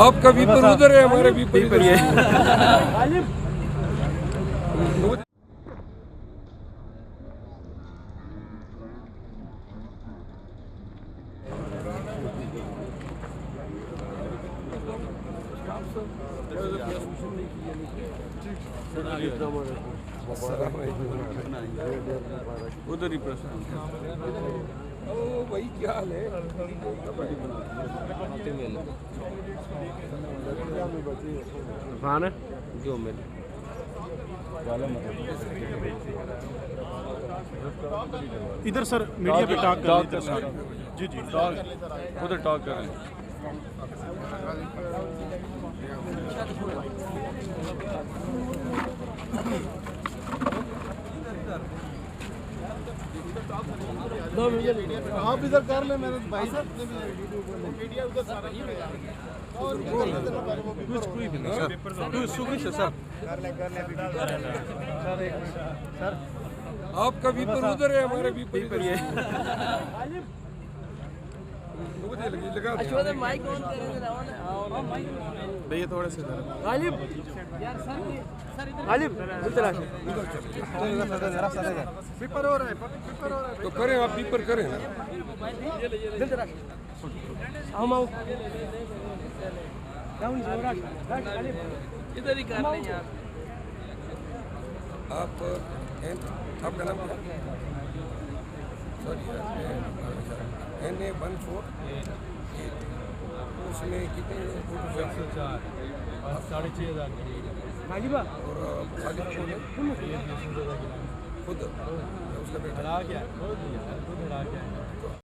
आपका वीपर उधर है, हमारे वीपर ये उधर ही प्रश्न। ओ भाई क्या हाल है? जो मिल इधर सर मीडिया पे टॉक कर सर। जी जी उधर टॉक कर रहे हैं। आप इधर कर ले मेरे भाई साहब ने भी मीडिया उधर सारा और कुछ कोई भी नहीं सर सुखी सर कर ले सर एक मिनट सर आपका वीपर उधर है, हमारे वीपर ये अशोक माइक ऑन करें भैया थोड़े से गालिब यार सर गालिब इधर आ पेपर हो रहा है तो करें, आप वीपर करें। इधर आ हम आओ डाउन गालिब इधर ही कर ले यार। आपका नाम क्या? सॉरी NA14 उसमें कितने 6,500 गालिबा और खाली खुद उसका बेटा क्या